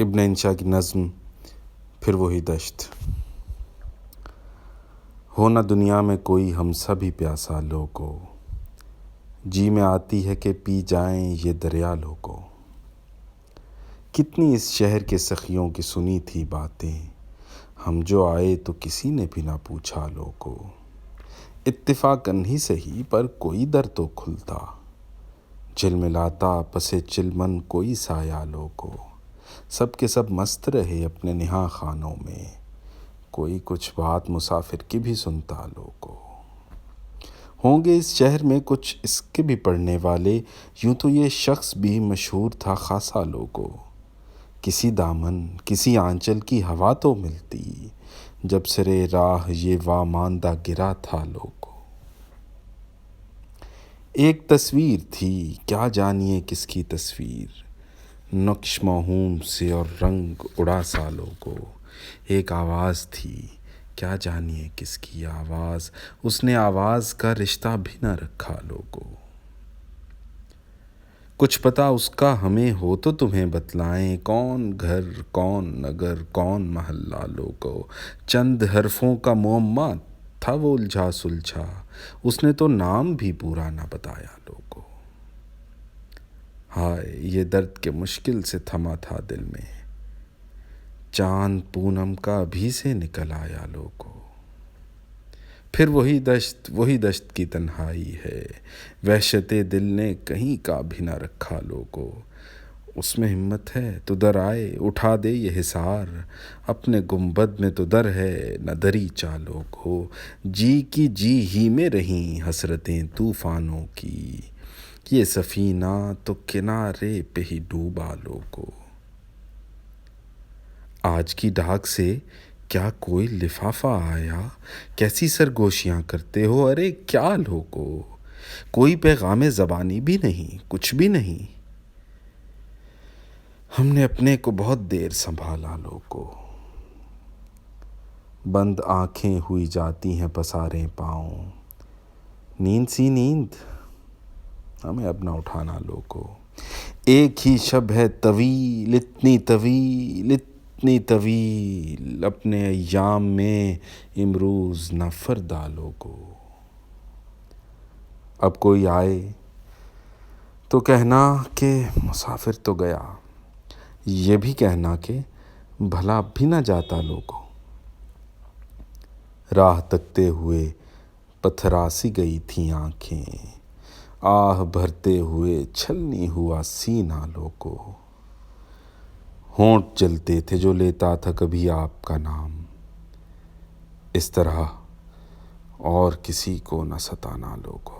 ابن انشا کی نظم پھر وہی دشت۔ ہو نہ دنیا میں کوئی ہم سب ہی پیاسا لوگو، جی میں آتی ہے کہ پی جائیں یہ دریا لوگو۔ کتنی اس شہر کے سخیوں کی سنی تھی باتیں، ہم جو آئے تو کسی نے بھی نہ پوچھا لوگو۔ اتفاقاً ہی سہی پر کوئی در تو کھلتا، جھلملاتا پس چلمن کوئی سایہ لوگو۔ سب کے سب مست رہے اپنے نہاں خانوں میں، کوئی کچھ بات مسافر کی بھی سنتا لوگو۔ ہوں گے اس شہر میں کچھ اس کے بھی پڑھنے والے، یوں تو یہ شخص بھی مشہور تھا خاصا لوگو۔ کسی دامن کسی آنچل کی ہوا تو ملتی، جب سرے راہ یہ واماندہ گرا تھا لوگو۔ ایک تصویر تھی کیا جانیے کس کی تصویر، نقش موہوم سے اور رنگ اڑا سا لوگو۔ ایک آواز تھی کیا جانیے کس کی آواز، اس نے آواز کا رشتہ بھی نہ رکھا لوگو۔ کچھ پتہ اس کا ہمیں ہو تو تمہیں بتلائیں، کون گھر کون نگر کون محلہ لوگو۔ چند حرفوں کا معمہ تھا وہ الجھا سلجھا، اس نے تو نام بھی پورا نہ بتایا لوگو۔ ہائے یہ درد کے مشکل سے تھما تھا دل میں، چاند پونم کا ابھی سے نکل آیا لوگو۔ پھر وہی دشت کی تنہائی ہے، وحشت دل نے کہیں کا بھی نہ رکھا لوگو۔ اس میں ہمت ہے تو در آئے اٹھا دے یہ حصار، اپنے گنبد میں تو در ہے نہ دریچہ لوگو۔ جی کی جی ہی میں رہیں حسرتیں طوفانوں کی، یہ سفینہ تو کنارے پہ ہی ڈوبا لوگو۔ آج کی ڈاک سے کیا کوئی لفافہ آیا، کیسی سرگوشیاں کرتے ہو ارے کیا لوگو۔ کوئی پیغام زبانی بھی نہیں، کچھ بھی نہیں۔ ہم نے اپنے کو بہت دیر سنبھالا لوگو۔ بند آنکھیں ہوئی جاتی ہیں پسارے پاؤں، نیند سی نیند ہمیں اب نہ اٹھانا لوگو۔ ایک ہی شب ہے طویل اتنی طویل اتنی طویل، اپنے ایام میں امروز نہ فردا لوگو۔ اب کوئی آئے تو کہنا کہ مسافر تو گیا، یہ بھی کہنا کہ بھلا اب بھی نہ جاتا لوگو۔ راہ تکتے ہوئے پتھراسی گئی تھیں آنکھیں، آہ بھرتے ہوئے چھلنی ہوا سینہ لوگو۔ ہونٹ جلتے تھے جو لیتا تھا کبھی آپ کا نام، اس طرح اور کسی کو نہ ستانا لوگو۔